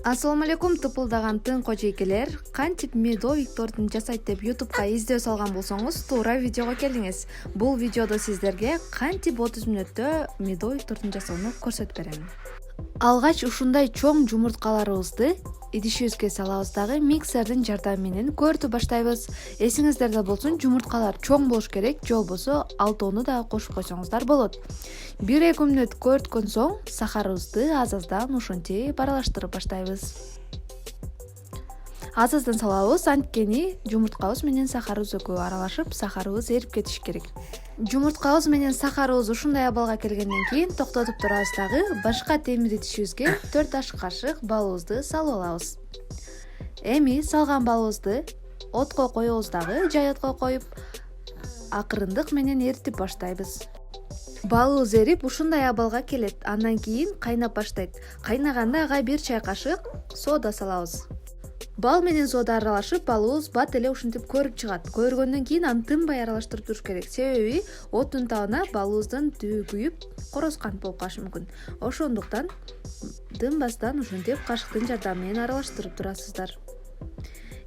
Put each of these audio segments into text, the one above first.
Ассаламу алейкум, тыпылдаган тың кожойкелер. Кантип медовик тортун жасайт деп YouTubeга издөө салган болсоңуз, туура видеого келдиңиз. Бул видеодо сиздерге кантип 30 мүнөттө медовик тортун жасоону көрсөтүп берем. Алгач ушундай чоң жумурткаларыбызды идишибизге салабыз дагы миксердин жардамы менен көөртүп баштайбыз. Эсиңиздерде болсун, жумурткалар чоң болуш керек, же болбосо алтоону дагы кошуп койсоңуздар болот. 1-2 мүнөт көөрткөн соң сахарыбызды аз-аздан ушинтип аралаштырып баштайбыз. Аз-аздан салабыз, анткени жумурткабыз менен сахарыбыз экөө аралашып, сахарыбыз эрип кетиш керек. Жумурткабыз менен сахарыбыз ушундай абалга келгенден кийин токтотуп турабыз дагы. Башка темир идишибизге 4 аш кашык балыбызды салып алабыз. Эми салган балыбызды отко коебуз дагы, жай отко коюп, акырындык менен эритип баштайбыз. Балыбыз эрип ушундай абалга келет. Андан кийин кайнап баштайт. Кайнаганда ага 1 чай кашык сода салабыз. Бал менен сода аралашып, балыбыз бат эле ушинтип көрүп чыгат. Көргөндөн кийин аны тынбай аралаштырып туруш керек. Себеби оттун табына балыбыздын түбү күйүп, корозкан болуп калышы мүмкүн. Ошондуктан тынбастан ушинтип кашыктын жардамы менен аралаштырып турасыздар.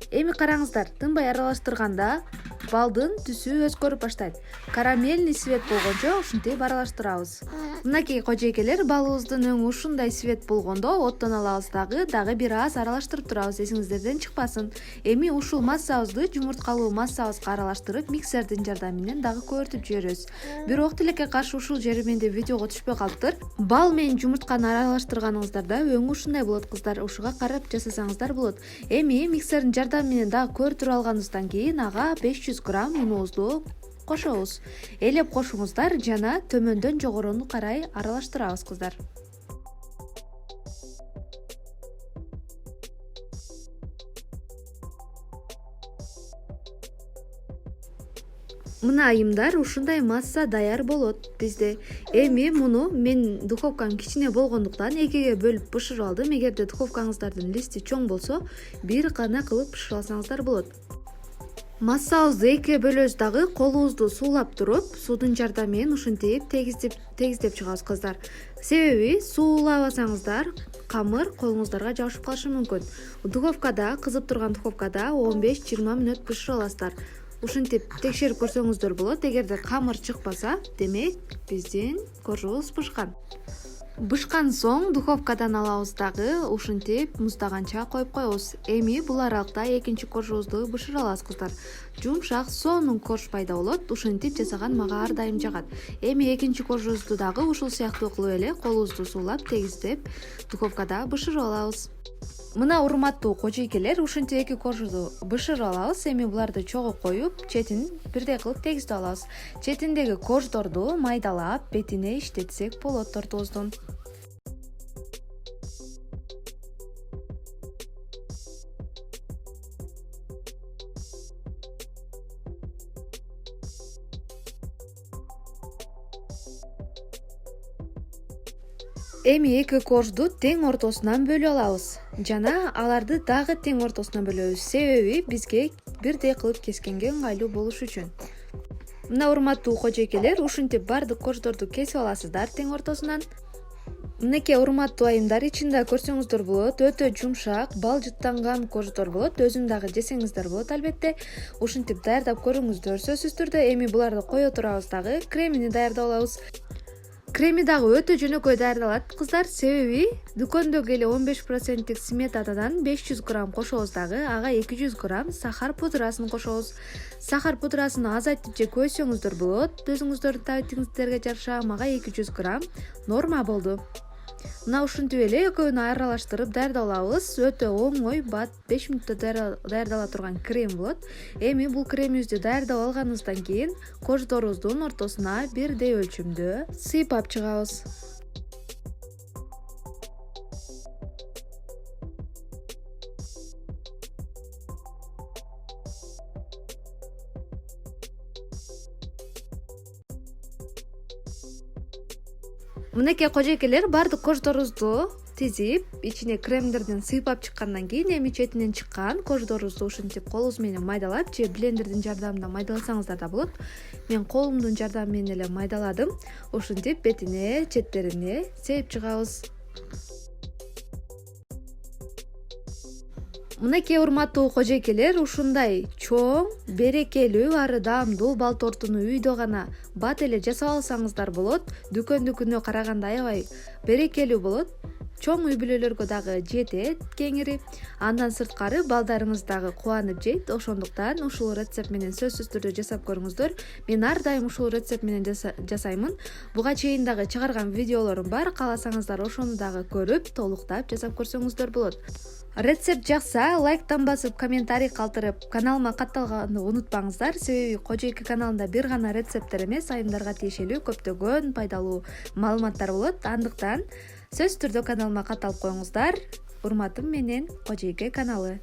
Эми караңыздар, тынбай аралаштырганда балдын түсү өзгөрүп баштайт. Карамельный свет болгончо ушинтип аралаштырабыз. Мынакей кожойкелер, балыбыздын өңү ушундай свет болгондо оттон алабыз дагы бир аз аралаштырып турабыз, эсиңиздерден чыкпасын. Эми ушул массабызды жумурткалуу массабызга аралаштырып, миксердин жардамы менен дагы көөртүп жиберебиз. Бирок тилекке каршы ушул жери менде видеого түшпөй калыптыр. Бал менен жумуртканы аралаштырганыңыздарда өңү ушундай болот, кыздар. Ушуга карап жасасаңыздар болот. Эми миксердин жардамы менен дагы көөртүп алганыбыздан кийин ага 500 грамм унубузду кошобуз. Элеп кошуңуздар жана төмөндөн жогоруну карай аралаштырабыз, кыздар. Мына айымдар, ушундай масса даяр болот бизде. Эми муну мен духовкам кичине болгондуктан экиге бөлүп бышырып алдым. Эгерде духовкаңыздардын листи чоң болсо, бир гана кылып бышырып алсаңыздар болот. Массабызды экиге бөлөбүз дагы, колубузду суулап туруп, суудун жардамы менен ушинтип тегиздеп чыгабыз, кыздар. Себеби суулабасаңыздар, камыр колуңуздарга жабышып калышы мүмкүн. Духовкада, кызып турган духовкада 15-20 мүнөт бышырып аласыздар. Ушинтип текшерип көрсөңүздөр болот. Эгерде камыр чыкпаса, демек биздин коржубуз бышкан. Бышкан соң духовкадан алабыз дагы, ушинтип муздаганча коюп коебуз. Эми бул аралыкта экинчи коржубузду бышырып алабыз, кыздар. Жумшак сонун корж пайда болот. Ушинтип жасаган мага ар дайым жагат. Эми экинчи коржубузду дагы ушул сыяктуу кылып эле колубузду суулап, тегиздеп духовкада бышырып алабыз. Мына урматтуу кожойкелер, ушинтип эки коржду бышырып алабыз. Эми буларды чогуу коюп, четин бирдей кылып тегиздеп алабыз. Четиндеги корждорду майдалап, бетине иштетсек болот тортубуздун. Эми эки коржду тең ортосунан бөлүп алабыз жана аларды дагы тең ортосунан бөлөбүз. Себеби бизге бирдей кылып кескенге ыңгайлуу болуш үчүн. Мына урматтуу кожойкелер, ушинтип бардык корждорду кесип аласыздар тең ортосунан. Мынакей урматтуу айымдар, ичинде көрсөңүздөр болот, өтө жумшак, балжыттанган корждор болот. Өзүм дагы жесеңиздер болот, албетте. Ушинтип даярдап көрүңүздөр сөзсүз түрдө. Эми буларды кое турабыз дагы, кремини даярдап алабыз. Креми дагы өтө жөнөкөй даярдалат, кыздар, себеби дүкөндөгү эле 15% сметанадан 500 грамм кошобуз дагы, ага 200 грамм сахар пудрасын кошобуз. Сахар пудрасын азайтып же көбөйтсөңүздөр болот, өзүңүздөрдүн табитиңиздерге жараша. Мага 200 грамм норма болду. Мына ушинтип эле экөөнү аралаштырып даярдап алабыз. Өтө оңой, бат 5 мүнөттө даярдала турган крем болот. Эми бул кремибизди даярдап алганыбыздан кийин корждорубуздун ортосуна бирдей өлчөмдө сыйпап чыгабыз. Мынакей кожойкелер, бардык корждорубузду тизип, ичине кремдерден сыйпап чыккандан кийин эми четинен чыккан корждорубузду ушинтип колубуз менен майдалап же блендердин жардамында майдаласаңыздар да болот. Мен колумдун жардамы менен эле майдаладым. Ушинтип бетине, четтерине сеип чыгабыз. Мынакей урматтуу кожойкелер, ушундай чоң, берекелүү, ары даамдуу бал тортуну үйдө гана бат эле жасап алсаңыздар болот. Дүкөндүкүнө караганда аябай берекелүү болот. Чоң үй бүлөлөргө дагы жетет кеңири. Андан сырткары балдарыңыз дагы кубанып жейт. Ошондуктан ушул рецепт менен сөзсүз түрдө жасап көрүңүздөр. Мен ар дайым ушул рецепт менен жасаймын. Буга чейин дагы чыгарган видеолорум бар. Кааласаңыздар ошону дагы көрүп, толуктап жасап көрсөңүздөр болот. Рецепт жакса, лайктан басып, комментарий калтырып, каналыма катталганды унутпаңыздар. Себеби Кожойке каналында бир гана рецепттер эмес, айымдарга тиешелүү көптөгөн пайдалуу маалыматтар болот. Андыктан сөзсүз түрдө каналыма катталып коюңуздар. Урматым менен Кожойке каналы.